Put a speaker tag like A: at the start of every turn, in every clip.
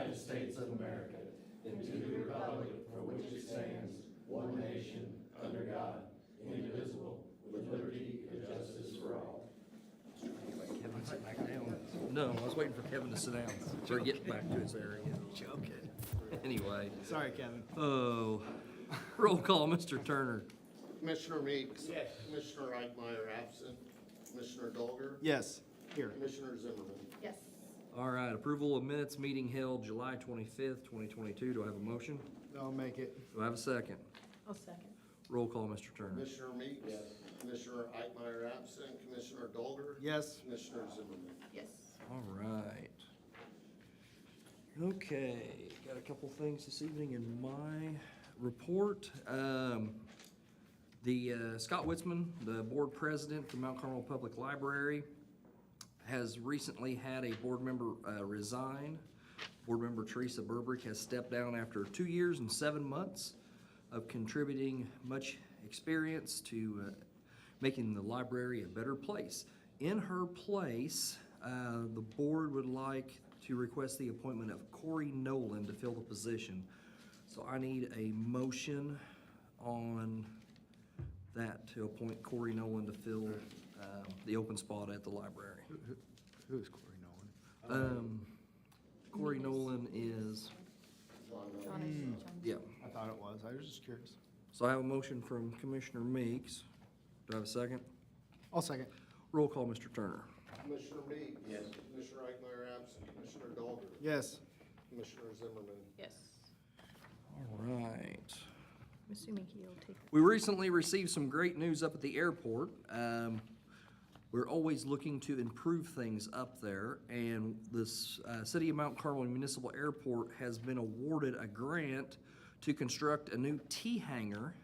A: United States of America and to the republic for which it stands, one nation, under God, indivisible, with liberty and justice for all.
B: Kevin, sit back down. No, I was waiting for Kevin to sit down or get back to his area.
C: Joking.
B: Anyway.
C: Sorry, Kevin.
B: Oh, roll call, Mr. Turner.
D: Commissioner Meeks.
A: Yes.
D: Commissioner Eichmeyer absent. Commissioner Dolger.
C: Yes, here.
D: Commissioner Zimmerman.
E: Yes.
B: All right, approval of minutes, meeting held July 25th, 2022. Do I have a motion?
C: I'll make it.
B: Do I have a second?
E: I'll second.
B: Roll call, Mr. Turner.
D: Commissioner Meeks.
A: Yes.
D: Commissioner Eichmeyer absent. Commissioner Dolger.
C: Yes.
D: Commissioner Zimmerman.
E: Yes.
B: All right. Okay, got a couple things this evening in my report. Scott Witzman, the board president for Mount Carmel Public Library, has recently had a board member resign. Board member Teresa Burbrick has stepped down after 2 years and 7 months of contributing much experience to making the library a better place. In her place, the board would like to request the appointment of Corey Nolan to fill the position. So I need a motion on that to appoint Corey Nolan to fill the open spot at the library.
C: Who is Corey Nolan?
B: Corey Nolan is,
E: John is.
B: yeah.
C: I thought it was. I was just curious.
B: So I have a motion from Commissioner Meeks. Do I have a second?
C: I'll second.
B: Roll call, Mr. Turner.
D: Commissioner Meeks.
A: Yes.
D: Commissioner Eichmeyer absent. Commissioner Dolger.
C: Yes.
D: Commissioner Zimmerman.
E: Yes.
B: All right.
E: I'm assuming he'll take.
B: We recently received some great news up at the airport. We're always looking to improve things up there, and this City of Mount Carmel Municipal Airport has been awarded a grant to construct a new T-hangar,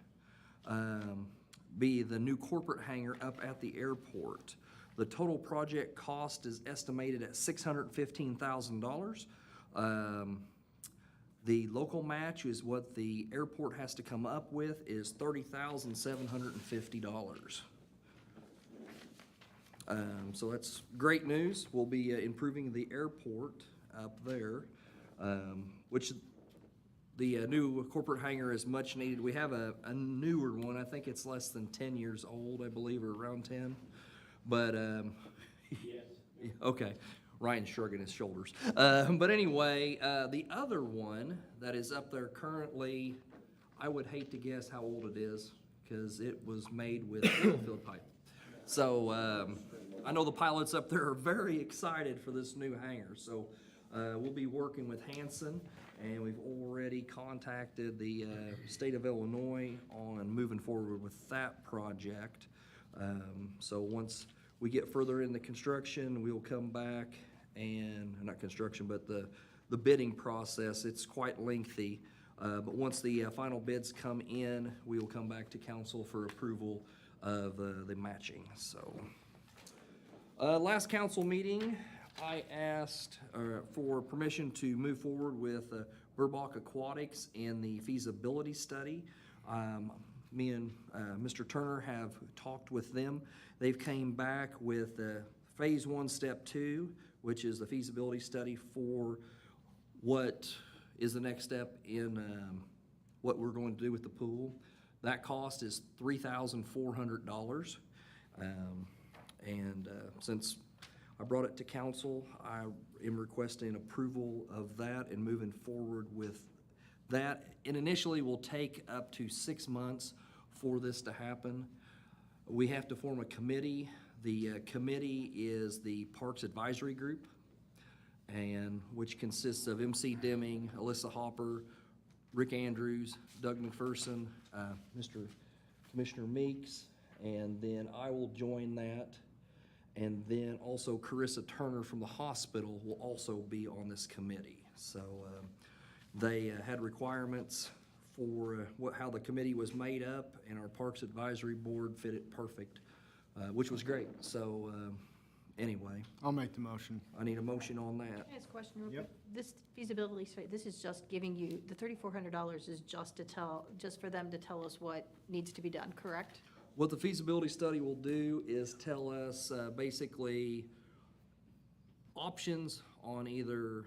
B: be the new corporate hangar up at the airport. The total project cost is estimated at $615,000. The local match is what the airport has to come up with is $30,750. So that's great news. We'll be improving the airport up there, which the new corporate hangar is much needed. We have a newer one. I think it's less than 10 years old, I believe, or around 10. But,
A: Yes.
B: okay. Ryan's shrugging his shoulders. But anyway, the other one that is up there currently, I would hate to guess how old it is because it was made with oilfield pipe. So I know the pilots up there are very excited for this new hangar. So we'll be working with Hanson, and we've already contacted the state of Illinois on moving forward with that project. So once we get further in the construction, we'll come back and, not construction, but the bidding process, it's quite lengthy. But once the final bids come in, we will come back to council for approval of the matching, so. Last council meeting, I asked for permission to move forward with Burbach Aquatics in the feasibility study. Me and Mr. Turner have talked with them. They've came back with phase 1, step 2, which is the feasibility study for what is the next step in what we're going to do with the pool. That cost is $3,400. Since I brought it to council, I am requesting approval of that and moving forward with that. It initially will take up to 6 months for this to happen. We have to form a committee. The committee is the Parks Advisory Group, and which consists of MC Deming, Alyssa Hopper, Rick Andrews, Doug McPherson, Mr. Commissioner Meeks, and then I will join that. And then also Carissa Turner from the hospital will also be on this committee. So they had requirements for how the committee was made up, and our Parks Advisory Board fit it perfect, which was great. So anyway,
C: I'll make the motion.
B: I need a motion on that.
E: Can I ask a question real
C: Yep.
E: quick? This feasibility study, this is just giving you, the $3,400 is just for them to tell us what needs to be done, correct?
B: What the feasibility study will do is tell us basically options on either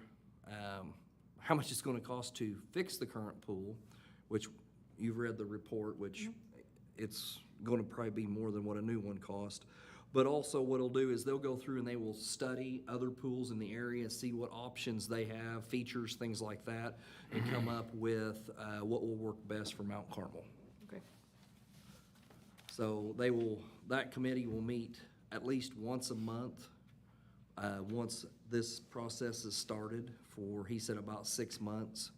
B: how much it's gonna cost to fix the current pool, which you've read the report, which it's gonna probably be more than what a new one cost. But also what it'll do is they'll go through and they will study other pools in the area, see what options they have, features, things like that, and come up with what will work best for Mount Carmel.
E: Okay.
B: So that committee will meet at least once a month, once this process is started for, he said, about 6 months.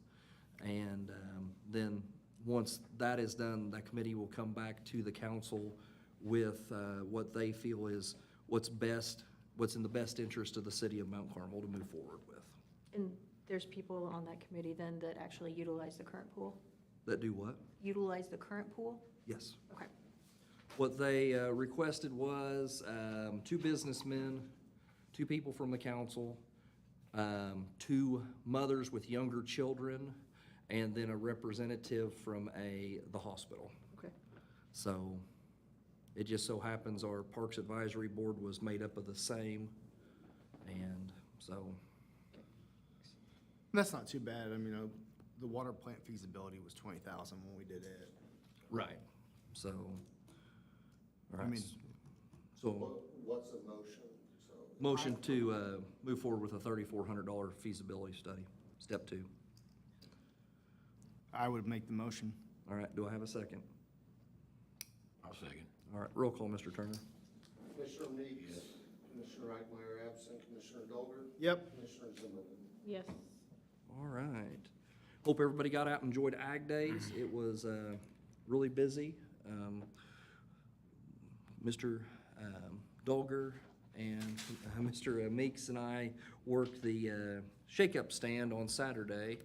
B: And then, once that is done, that committee will come back to the council with what they feel is what's in the best interest of the city of Mount Carmel to move forward with.
E: And there's people on that committee then that actually utilize the current pool?
B: That do what?
E: Utilize the current pool?
B: Yes.
E: Okay.
B: What they requested was 2 businessmen, 2 people from the council, 2 mothers with younger children, and then a representative from the hospital.
E: Okay.
B: So it just so happens our Parks Advisory Board was made up of the same, and so,
C: That's not too bad. I mean, the water plant feasibility was 20,000 when we did it.
B: right, so. All right,
C: I mean-
B: so,
D: What's a motion? So,
B: motion to move forward with a $3,400 feasibility study, step 2.
C: I would make the motion.
B: All right, do I have a second?
A: I'll second.
B: All right, roll call, Mr. Turner.
D: Commissioner Meeks, Commissioner Reichmeyer absent, Commissioner Dolger,
C: Yep.
D: Commissioner Zimmerman.
E: Yes.
B: All right. Hope everybody got out and enjoyed Ag Days. It was really busy. Mr. Dolger and Mr. Meeks and I worked the shake-up stand on Saturday.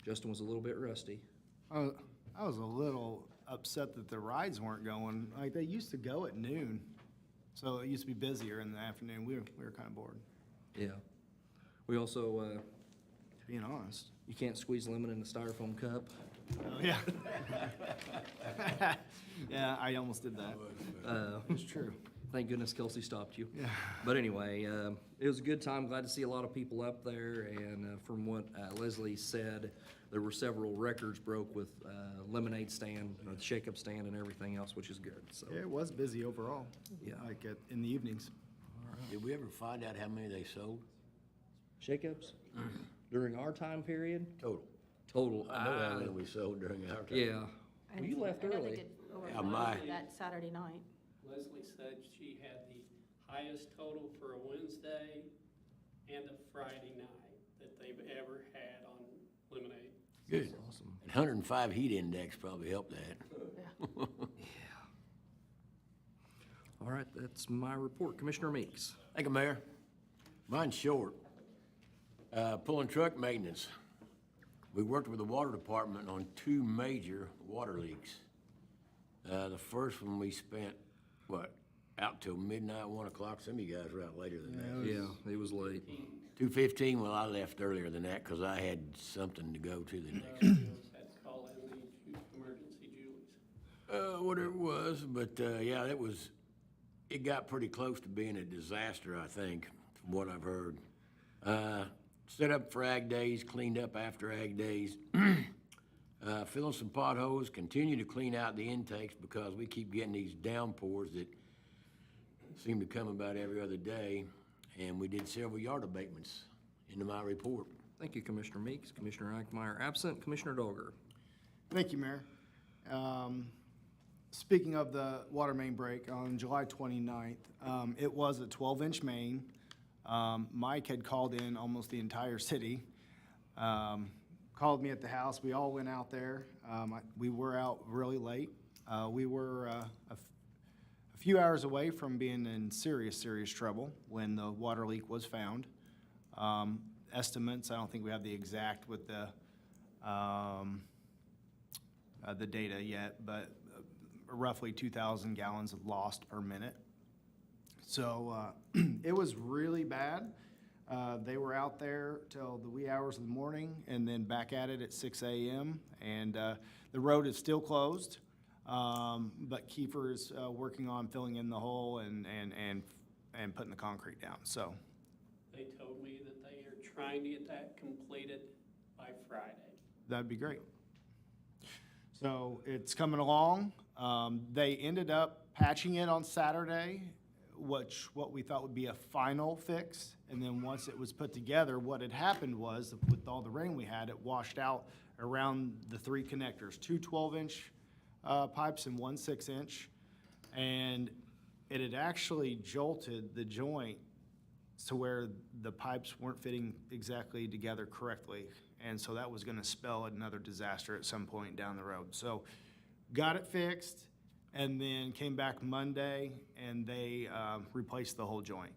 B: Justin was a little bit rusty.
C: I was a little upset that the rides weren't going. Like, they used to go at noon, so it used to be busier in the afternoon. We were kind of bored,
B: Yeah. We also,
C: being honest.
B: you can't squeeze lemon in a styrofoam cup.
C: Oh, yeah. Yeah, I almost did that. It's true.
B: Thank goodness Kelsey stopped you.
C: Yeah.
B: But anyway, it was a good time. Glad to see a lot of people up there. And from what Leslie said, there were several records broke with lemonade stand, the shake-up stand, and everything else, which is good. So,
C: Yeah, it was busy overall.
B: Yeah.
C: Like in the evenings.
A: Did we ever find out how many they sold?
B: shake-ups during our time period,
A: Total.
B: total.
A: I know how many we sold during our time.
B: Yeah. Well, you left
E: I know they
B: early.
E: did over
A: Yeah, my-
E: that Saturday night.
F: Leslie said she had the highest total for a Wednesday and a Friday night that they've ever had on lemonade.
A: Good.
B: Awesome.
A: And 105 heat index probably helped that.
E: Yeah.
B: All right, that's my report. Commissioner Meeks.
A: Thank you, Mayor. Mine's short. Pulling truck maintenance. We worked with the water department on 2 major water leaks. The first one we spent, out till midnight, 1 o'clock. Some of you guys were out later than that.
B: Yeah, it was late.
A: 2:15, well, I left earlier than that because I had something to go to the next.
F: Had to call in the emergency Julie's.
A: Whatever it was, but, yeah, it got pretty close to being a disaster, I think, from what I've heard. Set up for Ag Days, cleaned up after Ag Days. Filling some potholes, continue to clean out the intakes because we keep getting these downpours that seem to come about every other day. And we did several yard abatements into my report.
B: Thank you, Commissioner Meeks. Commissioner Eichmeyer absent. Commissioner Dolger.
C: Thank you, Mayor. Speaking of the water main break, on July 29th, it was a 12-inch main. Mike had called in almost the entire city, called me at the house. We all went out there. We were out really late. We were a few hours away from being in serious trouble when the water leak was found. Estimates, I don't think we have the exact with the data yet, but roughly 2,000 gallons lost per minute. So it was really bad. They were out there till the wee hours of the morning and then back at it at 6 a.m. And the road is still closed, but Kiefer is working on filling in the hole and putting the concrete down. So
F: They told me that they are trying to get that completed by Friday.
C: That'd be great. So it's coming along. They ended up patching it on Saturday, what we thought would be a final fix. And then once it was put together, what had happened was, with all the rain we had, it washed out around the three connectors, two 12-inch pipes and one 6-inch. And it had actually jolted the joint to where the pipes weren't fitting exactly together correctly. And so that was gonna spell another disaster at some point down the road. So got it fixed, and then came back Monday, and they replaced the whole joint.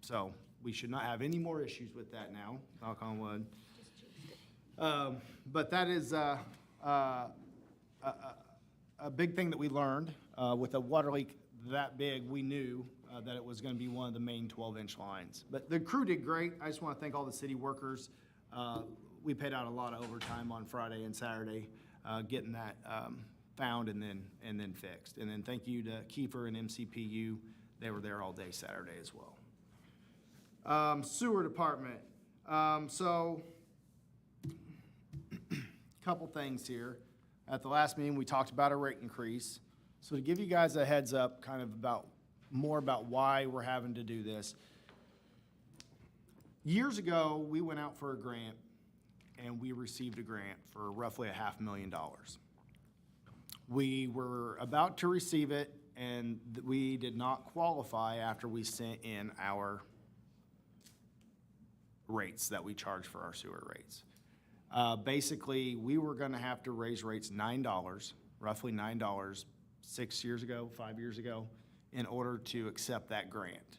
C: So we should not have any more issues with that now, knock on wood. But that is a big thing that we learned. With a water leak that big, we knew that it was gonna be one of the main 12-inch lines. But the crew did great. I just wanna thank all the city workers. We paid out a lot of overtime on Friday and Saturday, getting that found and then fixed. And then thank you to Kiefer and MCPU. They were there all day Saturday as well. Sewer department. So, couple things here. At the last meeting, we talked about a rate increase. So to give you guys a heads up, kind of more about why we're having to do this. Years ago, we went out for a grant, and we received a grant for roughly $500,000. We were about to receive it, and we did not qualify after we sent in our rates that we charge for our sewer rates. Basically, we were gonna have to raise rates $9, roughly $9, 5 years ago, in order to accept that grant.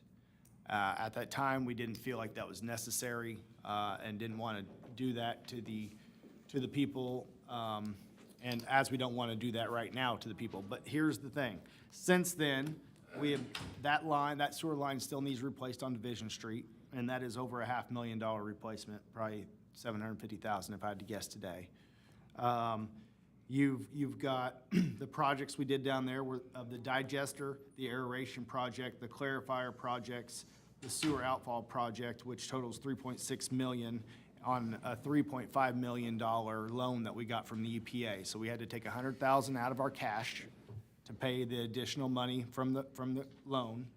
C: At that time, we didn't feel like that was necessary, and didn't wanna do that to the people, and as we don't wanna do that right now to the people. But here's the thing, since then, that sewer line still needs replaced on Division Street, and that is over a $500,000 replacement, probably $750,000 if I had to guess today. You've got the projects we did down there of the digester, the aeration project, the clarifier projects, the sewer outfall project, which totals $3.6 million on a $3.5 million loan that we got from the EPA. So we had to take $100,000 out of our cash to pay the additional money from the loan.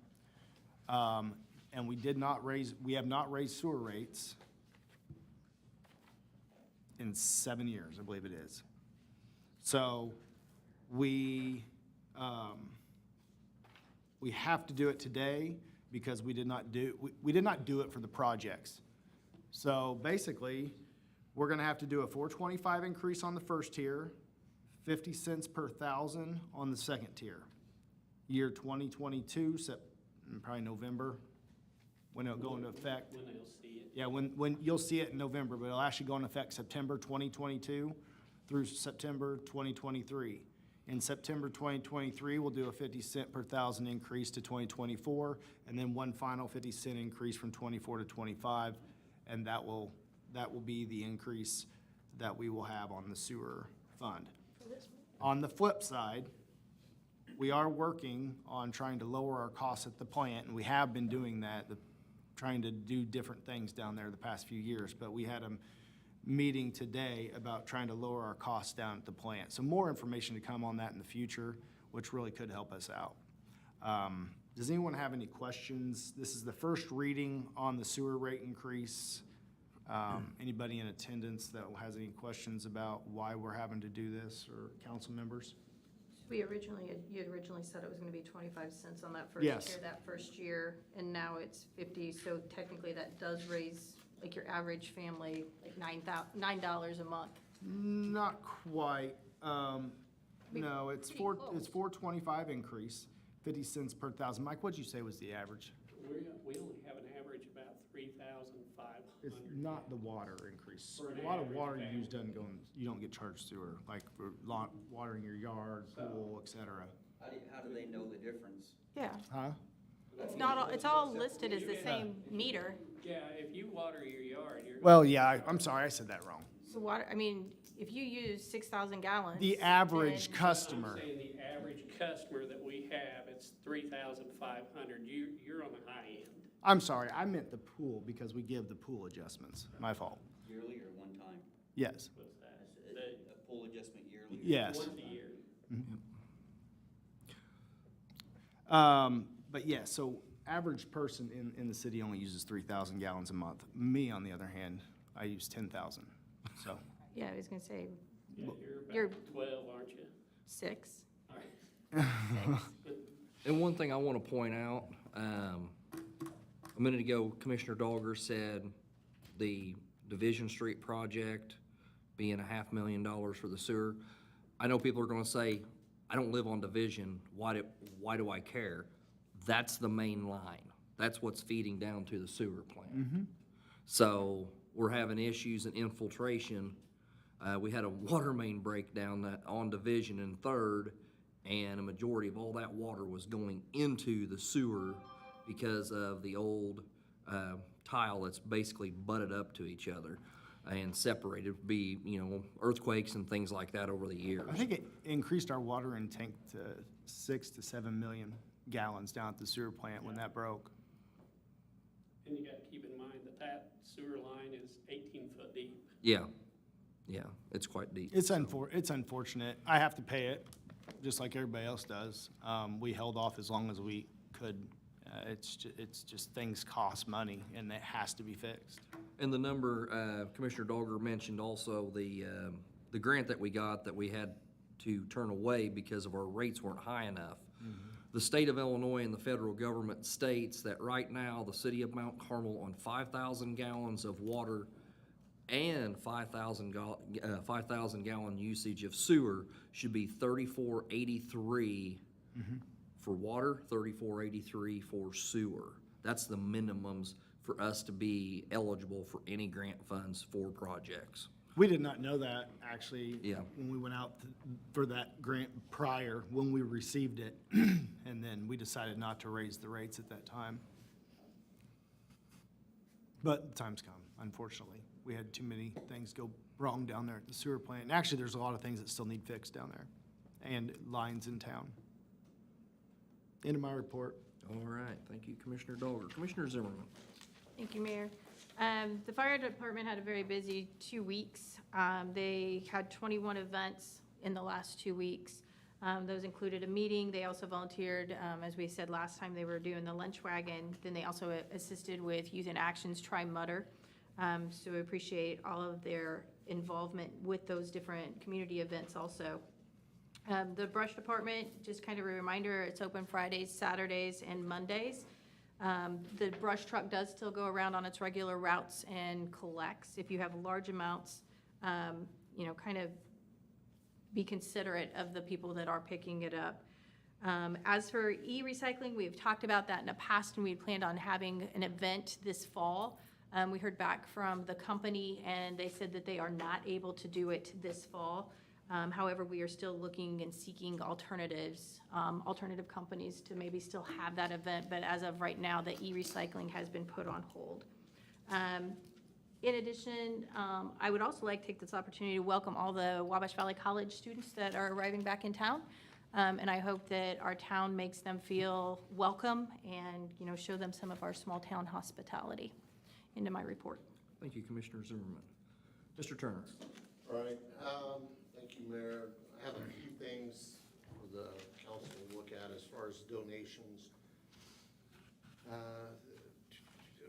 C: And we have not raised sewer rates in 7 years, I believe it is. So we have to do it today because we did not do it for the projects. So basically, we're gonna have to do a $4.25 increase on the first tier, 50 cents per thousand on the second tier. Year 2022, probably November, when it'll go into effect.
F: When they'll see it.
C: Yeah, when you'll see it in November, but it'll actually go into effect September 2022 through September 2023. In September 2023, we'll do a 50 cent per thousand increase to 2024, and then one final 50 cent increase from 24 to 25, and that will be the increase that we will have on the sewer fund. On the flip side, we are working on trying to lower our costs at the plant, and we have been doing that, trying to do different things down there the past few years, but we had a meeting today about trying to lower our costs down at the plant. So more information to come on that in the future, which really could help us out. Does anyone have any questions? This is the first reading on the sewer rate increase. Anybody in attendance that has any questions about why we're having to do this, or council members?
E: You had originally said it was gonna be 25 cents on that first
C: Yes.
E: year, that first year, and now it's 50, so technically that does raise, like, your average family, like $9 a month.
C: Not quite. No, it's
E: pretty close.
C: $4.25 increase, 50 cents per thousand. Mike, what'd you say was the average?
F: We only have an average about 3,500.
C: It's not the water increase.
F: For an
C: A lot of
F: average
C: water you
F: family.
C: use you don't get charged sewer, like for watering your yard, pool, et cetera.
G: How do they know the difference?
E: Yeah,
C: Huh?
E: it's all listed as the same meter.
F: Yeah, if you water your yard, you're.
C: Well, yeah, I'm sorry, I said that wrong.
E: So if you use 6,000 gallons.
C: The average
E: then-
C: customer.
F: I'm saying the average customer that we have, it's 3,500. You're on the high end.
C: I'm sorry, I meant the pool because we give the pool adjustments. My fault.
G: Yearly or one time?
C: Yes,
F: What's that?
G: A full adjustment yearly? or-
C: yes.
F: Once a year.
C: But yeah, so average person in the city only uses 3,000 gallons a month. Me, on the other hand, I use 10,000, so.
E: Yeah, I was gonna say
F: Yeah,
E: You're-
F: you're about 12, aren't you?
E: 6.
F: All right.
B: And one thing I want to point out, a minute ago, Commissioner Dogger said the Division Street project being $500,000 for the sewer. I know people are gonna say, I don't live on Division, why do I care? That's the main line. That's what's feeding down to the sewer plant. So we're having issues in infiltration. We had a water main breakdown on Division and Third, and a majority of all that water was going into the sewer because of the old tile that's basically butted up to each other and separated, earthquakes and things like that over the years.
C: I think it increased our water intake to 6 to 7 million gallons down at the sewer plant when that broke.
F: And you gotta keep in mind that that sewer line is 18 foot deep.
B: Yeah, it's quite deep.
C: It's unfortunate. I have to pay it, just like everybody else does. We held off as long as we could. It's just things cost money, and it has to be fixed.
B: And the number, Commissioner Dogger mentioned also the grant that we got that we had to turn away because of our rates weren't high enough. The state of Illinois and the federal government states that right now, the city of Mount Carmel on 5,000 gallons of water and 5,000 gallon usage of sewer should be $34.83 for water, $34.83 for sewer. That's the minimums for us to be eligible for any grant funds for projects.
C: We did not know that, actually.
B: Yeah.
C: When we went out for that grant prior, when we received it, and then we decided not to raise the rates at that time. But the time's come, unfortunately. We had too many things go wrong down there at the sewer plant. And actually, there's a lot of things that still need fixed down there, and lines in town. End of my report.
B: All right, thank you, Commissioner Dogger. Commissioner Zimmerman.
E: Thank you, Mayor. The fire department had a very busy 2 weeks. They had 21 events in the last 2 weeks. Those included a meeting. They also volunteered, as we said last time, they were doing the lunch wagon. Then they also assisted with Youth in Action's Try Mutter. So we appreciate all of their involvement with those different community events also. The brush department, just kind of a reminder, it's open Fridays, Saturdays, and Mondays. The brush truck does still go around on its regular routes and collects. If you have large amounts, kind of be considerate of the people that are picking it up. As for e-recycling, we've talked about that in the past, and we had planned on having an event this fall. We heard back from the company, and they said that they are not able to do it this fall. However, we are still looking and seeking alternatives, alternative companies to maybe still have that event, but as of right now, the e-recycling has been put on hold. In addition, I would also like to take this opportunity to welcome all the Wabash Valley College students that are arriving back in town. And I hope that our town makes them feel welcome and, show them some of our small town hospitality. Into my report.
B: Thank you, Commissioner Zimmerman. Mr. Turner.
D: All right, thank you, Mayor. I have a few things for the council to look at as far as donations.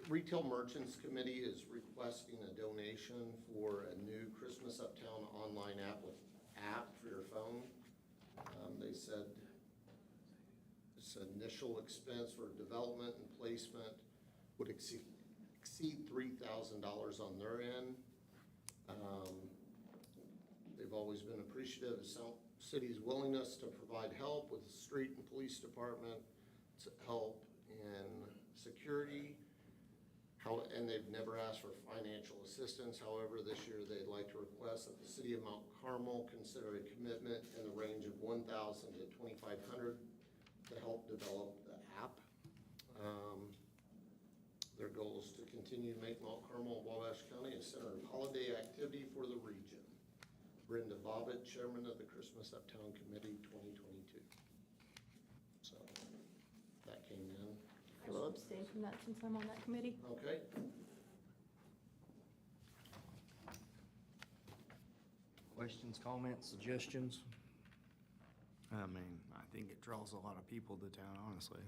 D: Retail Merchants Committee is requesting a donation for a new Christmas Uptown online app for your phone. They said this initial expense for development and placement would exceed $3,000 on their end. They've always been appreciative of city's willingness to provide help with the street and police department, to help in security, and they've never asked for financial assistance. However, this year they'd like to request that the city of Mount Carmel consider a commitment in the range of $1,000 to $2,500 to help develop the app. Their goal is to continue to make Mount Carmel and Wabash County a center of holiday activity for the region. Brenda Bobbitt, Chairman of the Christmas Uptown Committee 2022. So that came in.
E: I will abstain from that since I'm on that committee.
D: Okay.
B: Questions, comments, suggestions?
C: I mean, I think it draws a lot of people to town, honestly.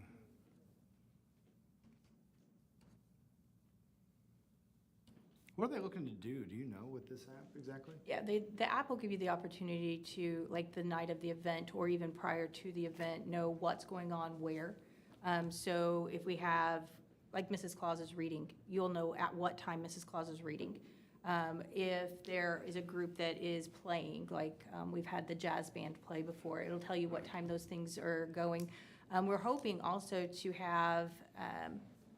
C: What are they looking to do? Do you know with this app exactly?
E: Yeah, the app will give you the opportunity to, like the night of the event or even prior to the event, know what's going on where. So if we have, like Mrs. Claus is reading, you'll know at what time Mrs. Claus is reading. If there is a group that is playing, like we've had the jazz band play before, it'll tell you what time those things are going. We're hoping also to have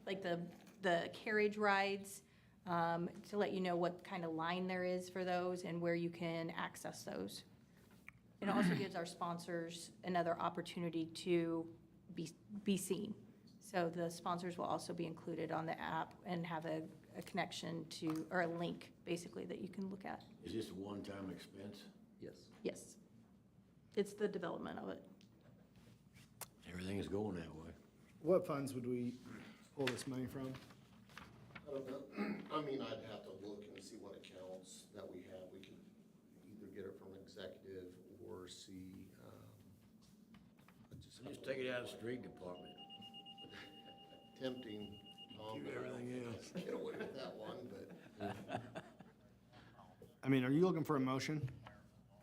E: like the carriage rides, to let you know what kind of line there is for those and where you can access those. It also gives our sponsors another opportunity to be seen. So the sponsors will also be included on the app and have a connection to, or a link, basically, that you can look at.
A: Is this a one-time expense?
B: Yes.
E: Yes. It's the development of it.
A: Everything is going that way.
C: What funds would we pull this money from?
D: I don't know. I mean, I'd have to look and see what accounts that we have. We could either get it from executive or see,
A: Just take it out of the street department.
D: tempting.
A: Keep everything else.
D: Get away with that one, but
C: I mean, are you looking for a motion?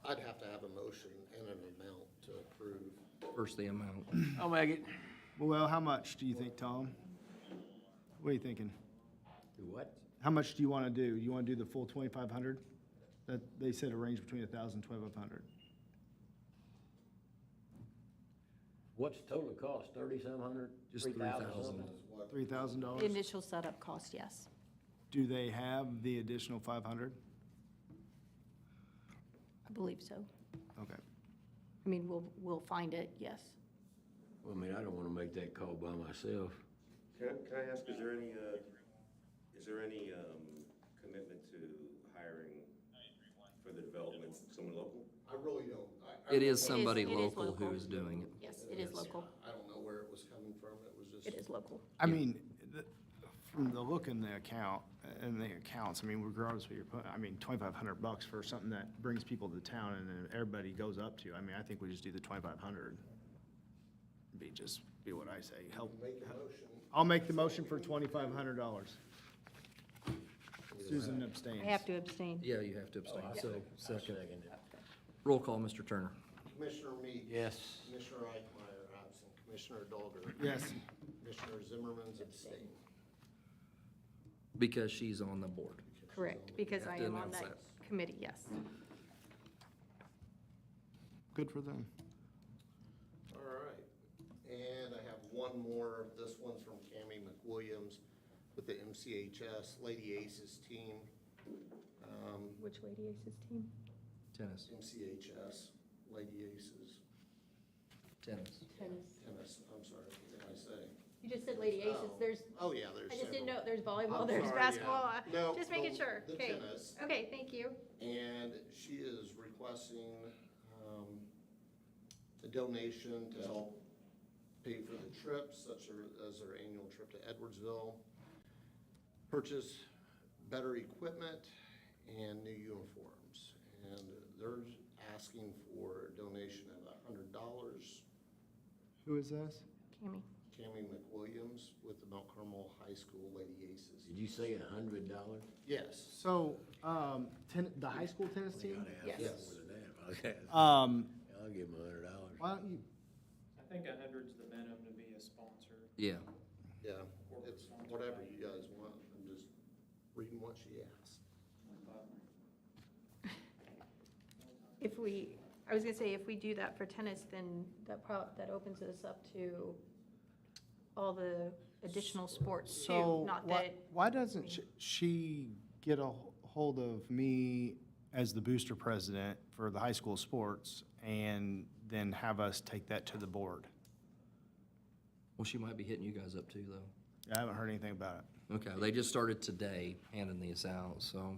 D: I'd have to have a motion and an amount to approve.
B: First, the amount.
A: I'll make it.
C: Well, how much do you think, Tom? What are you thinking?
A: Do what?
C: How much do you want to do? You want to do the full 2,500? That, they said a range between 1,000 and 2,500.
A: What's the total cost? 30-some hundred?
B: Just
A: 3,000
B: 3,000.
A: something?
C: $3,000?
E: The initial setup cost, yes.
C: Do they have the additional 500?
E: I believe so.
C: Okay.
E: I mean, we'll find it, yes.
A: Well, I mean, I don't want to make that call by myself.
H: Can I ask, is there any commitment to hiring for the development, someone local?
D: I really don't.
B: It is somebody
E: it is
B: local
E: local.
B: who is doing it.
E: Yes, it is local.
D: I don't know where it was coming from. It was just.
E: It is local.
C: I mean, from the look in the account, and the accounts, I mean, regardless of what you're putting, I mean, $2,500 for something that brings people to town and then everybody goes up to, I mean, I think we just do the 2,500. Be what I say, help.
D: Make a motion.
C: I'll make the motion for $2,500. Susan abstains.
E: I have to abstain.
B: Yeah, you have to abstain, so
A: I'll
B: second.
A: second it.
B: Roll call, Mr. Turner.
D: Commissioner Meeks.
A: Yes.
D: Commissioner Eichmeyer, absent. Commissioner Dolger.
C: Yes.
D: Commissioner Zimmerman's abstain.
B: Because she's on the board.
E: Correct, because
B: You have
E: I
B: to
E: am on
B: announce
E: that
B: that.
E: committee, yes.
C: Good for them.
D: All right. And I have one more. This one's from Cammie McWilliams with the MCHS Lady Aces team.
E: Which Lady Aces team?
B: Tennis.
D: MCHS Lady Aces.
B: Tennis.
E: Tennis.
D: I'm sorry, what did I say?
E: You just said Lady Aces, there's,
D: Oh, yeah, there's
E: I just didn't know,
D: several.
E: there's volleyball,
D: I'm
E: there's
D: sorry, yeah.
E: basketball.
D: No,
E: Just making
D: the-
E: sure,
D: the
E: okay.
D: tennis.
E: Okay, thank you.
D: And she is requesting a donation to help pay for the trips, such as her annual trip to Edwardsville, purchase better equipment and new uniforms. And they're asking for a donation of $100.
C: Who is this?
E: Cammie.
D: Cammie McWilliams with the Mount Carmel High School Lady Aces.
A: Did you say $100?
D: Yes.
C: So, the high school tennis team?
E: Yes.
D: Yes.
A: More than that. I'll give him $100.
C: Why don't you,
I: I think 100's the minimum to be a sponsor.
B: Yeah.
D: Yeah, it's whatever you guys want. I'm just reading what she asked.
E: If we, I was gonna say, if we do that for tennis, then that opens us up to all the additional sports too.
C: so
E: Not
C: why,
E: that,
C: why doesn't she get a hold of me as the booster president for the high school sports and then have us take that to the board?
B: Well, she might be hitting you guys up too, though.
C: I haven't heard anything about it.
B: Okay, they just started today handing these out, so.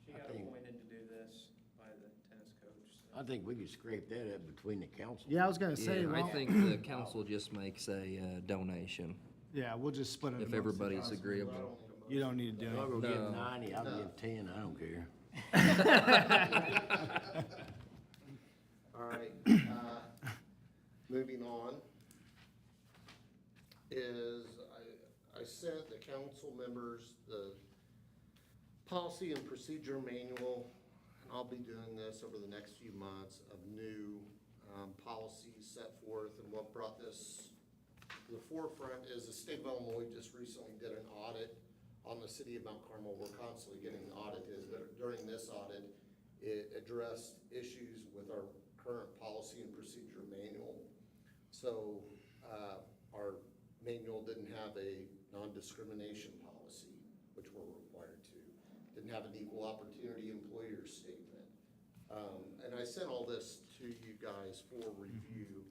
I: She got appointed to do this by the tennis coach. so-
A: I think we could scrape that up between the council.
C: Yeah, I was gonna say,
B: Yeah, I
C: well,
B: think the council just makes a donation.
C: Yeah, we'll just split it.
B: if
C: amongst the
B: everybody's
C: council.
B: agreeable.
C: You don't need to do
A: I'll
C: anything.
A: go give
B: No.
A: 90, I'll give 10, I don't care.
D: All right, moving on is I sent the council members the policy and procedure manual, and I'll be doing this over the next few months of new policies set forth. And what brought this to the forefront is the state of Illinois just recently did an audit on the city of Mount Carmel. We're constantly getting audited, but during this audit, it addressed issues with our current policy and procedure manual. So our manual didn't have a non-discrimination policy, which we're required to. Didn't have an equal opportunity employer statement. And I sent all this to you guys for review.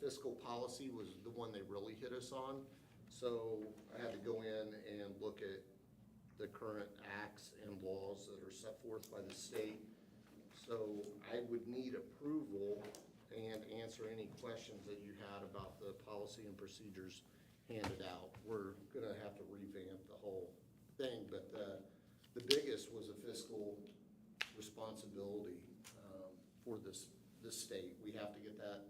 D: Fiscal policy was the one they really hit us on. So I had to go in and look at the current acts and laws that are set forth by the state. So I would need approval and answer any questions that you had about the policy and procedures handed out. We're gonna have to revamp the whole thing, but the biggest was a fiscal responsibility for this state. We have to get that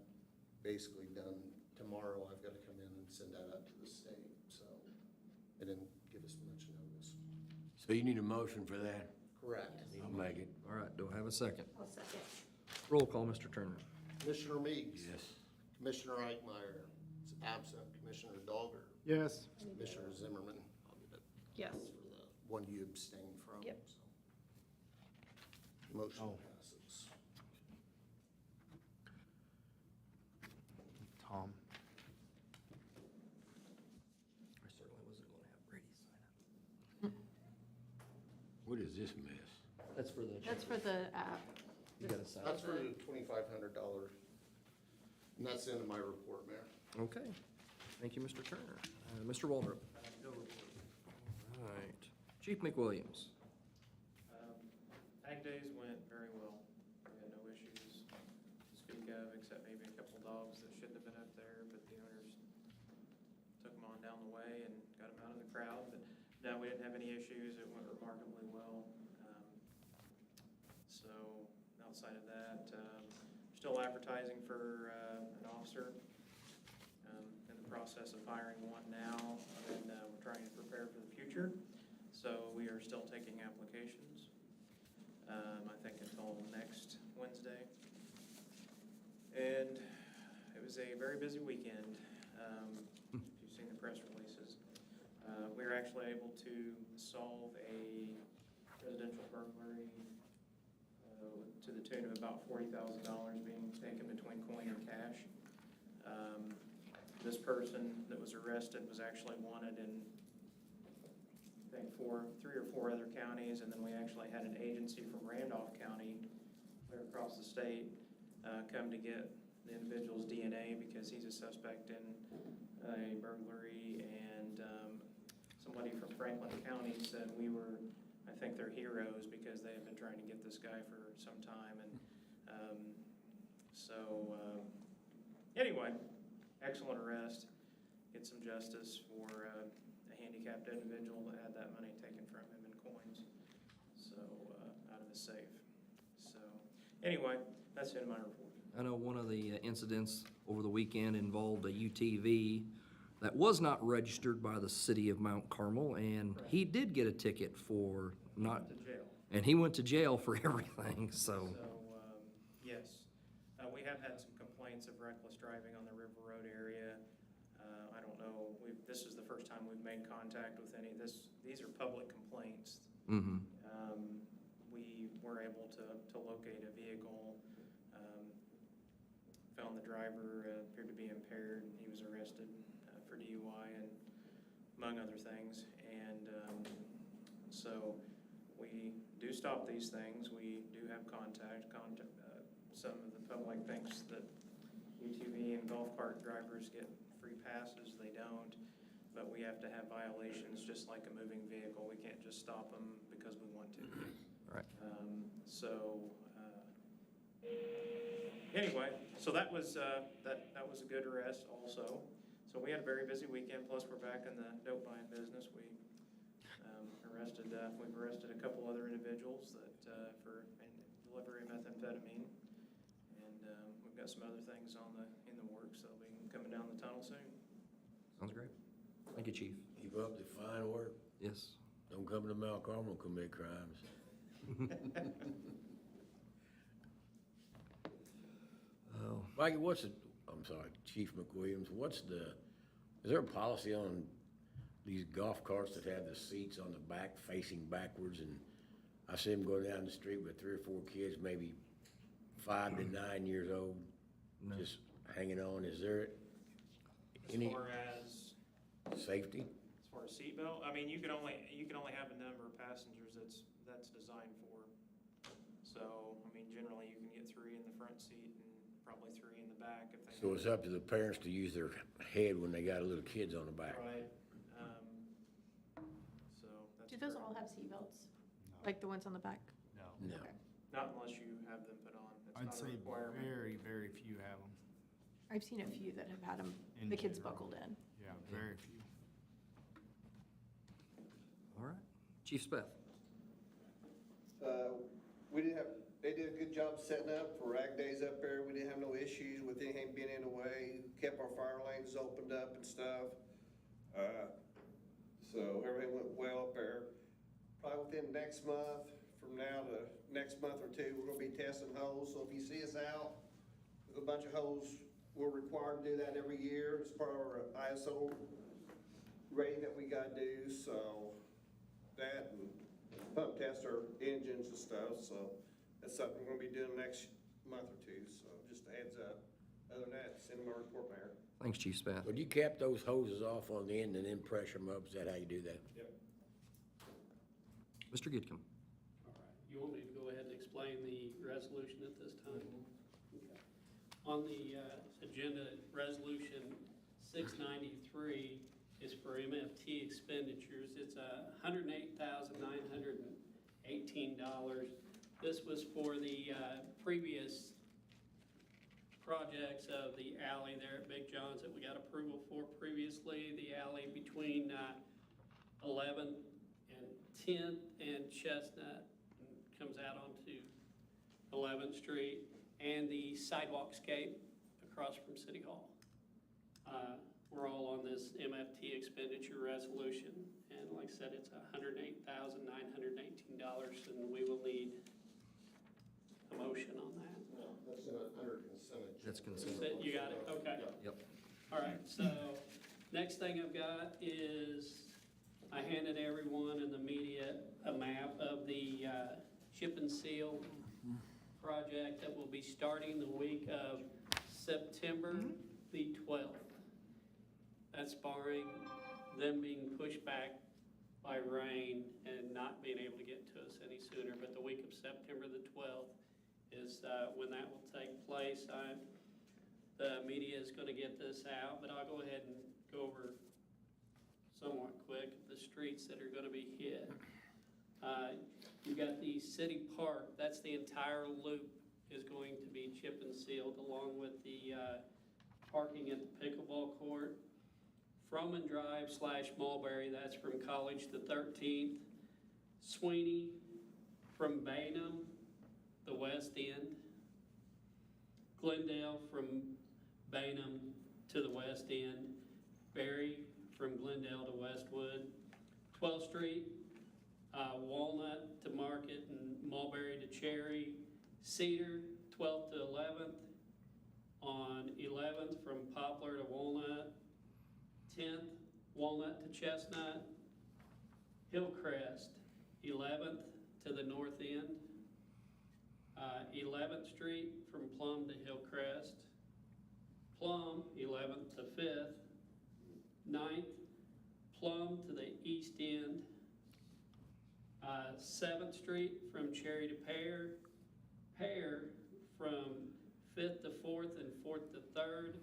D: basically done tomorrow. I've gotta come in and send that up to the state, so they didn't give us much notice.
A: So you need a motion for that?
D: Correct.
A: I'll make it.
B: All right, do I have a second?
E: I'll second.
B: Roll call, Mr. Turner.
D: Commissioner Meeks.
A: Yes.
D: Commissioner Eichmeyer is absent. Commissioner Dogger.
C: Yes.
D: Commissioner Zimmerman. I'll get it
E: Yes.
D: for the one you abstained from.
E: Yep.
D: so. Motion
C: Oh.
D: passes.
C: Tom.
B: I certainly wasn't going to have Brady sign up.
A: What is this mess?
B: That's for the.
E: That's for the app.
B: You got to sign.
D: That's for the $2,500, and that's the end of my report, Mayor.
B: Okay. Thank you, Mr. Turner. Mr. Waldrop.
I: No report.
B: All right. Chief McWilliams.
I: Ag days went very well. We had no issues to speak of, except maybe a couple dogs that shouldn't have been up there, but the owners took them on down the way and got them out of the crowd. But no, we didn't have any issues. It went remarkably well. So outside of that, still advertising for an officer. In the process of hiring one now, and we're trying to prepare for the future. So we are still taking applications. I think until next Wednesday. And it was a very busy weekend. If you've seen the press releases, we were actually able to solve a residential burglary to the tune of about $40,000 being taken between coin and cash. This person that was arrested was actually wanted in, I think, 3 or 4 other counties, and then we actually had an agency from Randolph County, clear across the state, come to get the individual's DNA because he's a suspect in a burglary, and somebody from Franklin County said we were, I think they're heroes because they have been trying to get this guy for some time, and anyway, excellent arrest, get some justice for a handicapped individual that had that money taken from him in coins, so out of his safe. So anyway, that's the end of my report.
B: I know one of the incidents over the weekend involved a UTV that was not registered by the city of Mount Carmel, and he did get a ticket for not,
I: To jail.
B: and he went to jail for everything, so.
I: So, yes, we have had some complaints of reckless driving on the River Road area. I don't know, this is the first time we've made contact with any of this. These are public complaints.
B: Mm-hmm.
I: We were able to locate a vehicle, found the driver appeared to be impaired, and he was arrested for DUI and among other things. And so we do stop these things. We do have contact. Some of the public thinks that UTV and golf cart drivers get free passes. They don't, but we have to have violations just like a moving vehicle. We can't just stop them because we want to.
B: Right.
I: Anyway, so that was a good arrest also. So we had a very busy weekend, plus we're back in the dope buying business. We've arrested a couple other individuals that, for delivery of methamphetamine. And, we've got some other things in the works that'll be coming down the tunnel soon.
B: Sounds great. Thank you, Chief.
A: Keep up the fine work.
B: Yes.
A: Don't come to Mount Carmel and commit crimes.
B: Oh,
A: Mikey, I'm sorry, Chief McWilliams, is there a policy on these golf carts that have the seats on the back facing backwards? And I see them go down the street with 3 or 4 kids, maybe 5 to 9 years old,
B: No.
A: just hanging on. Is there
I: As
A: any
I: far as
A: safety?
I: seatbelt, I mean, you can only have a number of passengers that's designed for. So, I mean, generally you can get 3 in the front seat and probably 3 in the back if they.
A: So it's up to the parents to use their head when they got little kids on the back.
I: Right. So that's.
E: Do those
I: correct.
E: all have seatbelts? Like the ones on the back?
A: No.
E: Okay.
I: Not unless you have them put on. It's
C: I'd
I: not a
C: say
I: requirement.
C: very, very few have them.
E: I've seen a few that have had them,
C: In
E: the kids
C: general.
E: buckled in.
C: Yeah, very few.
B: all right. Chief Speth.
J: They did a good job setting up for Ag Days up there. We didn't have no issues with anything being in the way. Kept our fire lanes opened up and stuff. So everything went well up there. Probably within next month, from now to next month or 2, we're gonna be testing holes. So if you see us out with a bunch of holes, we're required to do that every year as part of our ISO rating that we gotta do. So that and pump test our engines and stuff. So that's something we're gonna be doing next month or 2, so just a heads up. Other than that, send them a report, Mayor.
B: Thanks, Chief Speth.
A: Would you cap those hoses off on the end and then pressure them up? Is that how you do that?
J: Yep.
B: Mr. Gidcombe.
F: All right, you want me to go ahead and explain the resolution at this time? Okay. On the agenda, Resolution 693 is for MFT expenditures. It's $108,918. This was for the previous projects of the alley there at Big John's that we got approval for previously, the alley between 11th and 10th and Chestnut, and comes out onto 11th Street, and the sidewalkscape across from City Hall. We're all on this MFT expenditure resolution, and like I said, it's $108,918, and we will need a motion on that.
D: No, that's under consent agenda.
B: That's consent.
F: You got it, okay.
B: Yep.
F: All right, so next thing I've got is I handed everyone in the media a map of the chip and seal project that will be starting the week of September the 12th. That's barring them being pushed back by rain and not being able to get to us any sooner. But the week of September the 12th is when that will take place. The media is going to get this out, but I'll go ahead and go over somewhat quick the streets that are going to be hit. You've got the city park. That's the entire loop is going to be chip and sealed, along with the parking at the pickleball court. Froman Drive / Mulberry, that's from College to 13th. Sweeney from Bainham, the west end. Glendale from Bainham to the west end. Berry from Glendale to Westwood. 12th Street, Walnut to Market and Mulberry to Cherry. Cedar, 12th to 11th. On 11th from Poplar to Walnut. 10th, Walnut to Chestnut. Hillcrest, 11th to the north end. 11th Street from Plum to Hillcrest. Plum, 11th to 5th. 9th, Plum to the east end. 7th Street from Cherry to Pear. Pear from 5th to 4th and 4th to 3rd.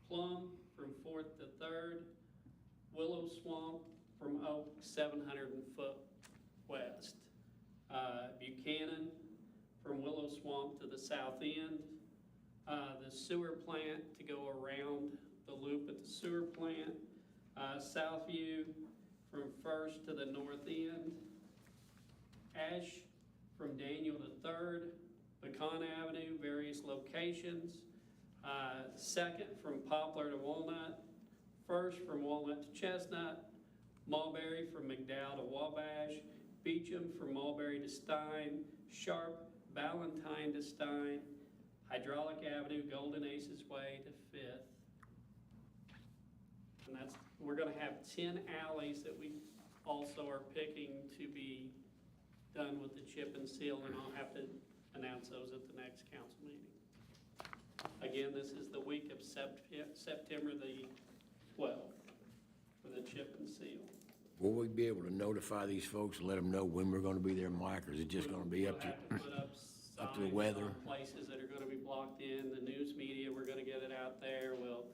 F: Plum from 4th to 3rd. Willow Swamp from Oak 700 foot west. Buchanan from Willow Swamp to the south end. The sewer plant to go around the loop at the sewer plant, Southview from First to the north end, Ash from Daniel to Third, Pecan Avenue, various locations, Second from Poplar to Walnut, First from Walnut to Chestnut, Mulberry from McDowell to Wabash, Beecham from Mulberry to Stein, Sharp, Ballantyne to Stein, Hydraulic Avenue, Golden Aces Way to Fifth. And that's, we're gonna have 10 alleys that we also are picking to be done with the chip and seal, and I'll have to announce those at the next council meeting. Again, this is the week of September the 12th for the chip and seal.
A: Will we be able to notify these folks and let them know when we're gonna be there, Mike, or is it just gonna be up to?
F: We'll have to put up
A: up to the
F: signs
A: weather.
F: on places that are gonna be blocked in, the news media, we're gonna get it out there, we'll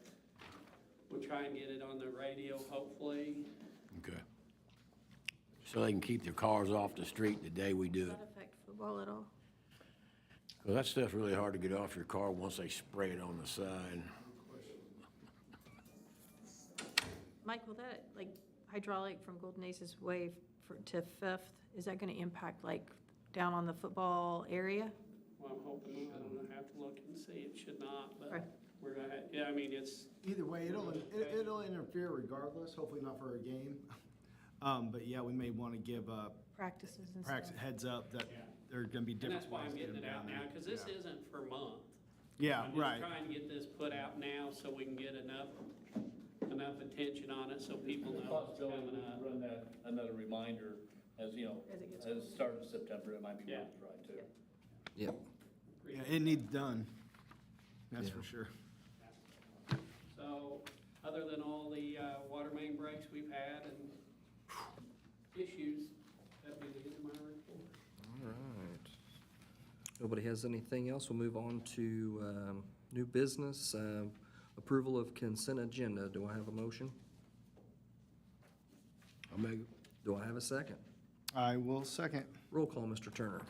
F: try and get it on the radio, hopefully.
A: Okay. So they can keep their cars off the street the day we do
E: Does
A: it.
E: that affect football at all?
A: Well, that stuff's really hard to get off your car once they spray it on the side.
E: Mike, will that, like, hydraulic from Golden Aces Way to Fifth, is that gonna impact, like, down on the football area?
F: Well, I'm hoping, I'm gonna have to look and see, it should not, but
E: Right.
F: we're gonna, yeah, I mean, it's,
C: Either way, it'll interfere regardless, hopefully not for a game. But yeah, we may want to give
E: Practices and stuff?
C: practice heads up that
F: Yeah.
C: there are gonna be
F: and
C: different
F: that's why
C: ways
F: I'm
C: to get
F: getting
C: them
F: it out
C: down
F: now,
C: there.
F: cause this
C: Yeah.
F: isn't for month.
C: Yeah,
F: I'm
C: right.
F: just trying to get this put out now so we can get enough attention on it so people know it's
K: Possibility
F: coming
K: we
F: up.
K: could run that, another reminder, as you know,
E: As it gets
K: as it starts in September, it might be
F: Yeah.
K: worth a try too.
B: Yep.
C: Yeah, it needs done. That's
B: Yeah.
C: for sure.
F: So, other than all the water main breaks we've had and issues, that'd be the end of my report.
B: All right. Nobody has anything else? We'll move on to new business, approval of consent agenda. Do I have a motion?
A: I'll make it.
B: Do I have a second?
C: I will second.
B: Roll call, Mr. Turner.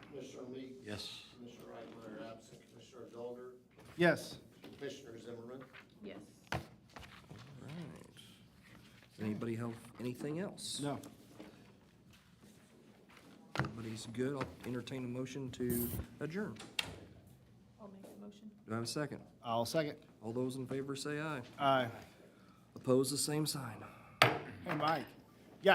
D: Commissioner Meek.
A: Yes.
D: Commissioner Reitmeyer absent. Commissioner Dolger.
C: Yes.
D: Commissioner Zimmerman.
E: Yes.
B: All right. Does anybody have anything else?
C: No.
B: Everybody's good. I'll entertain a motion to adjourn.
E: I'll make the motion.
B: Do I have a second?
C: I'll second.
B: All those in favor say aye.
C: Aye.
B: Opposed, the same sign.
C: Hey, Mike.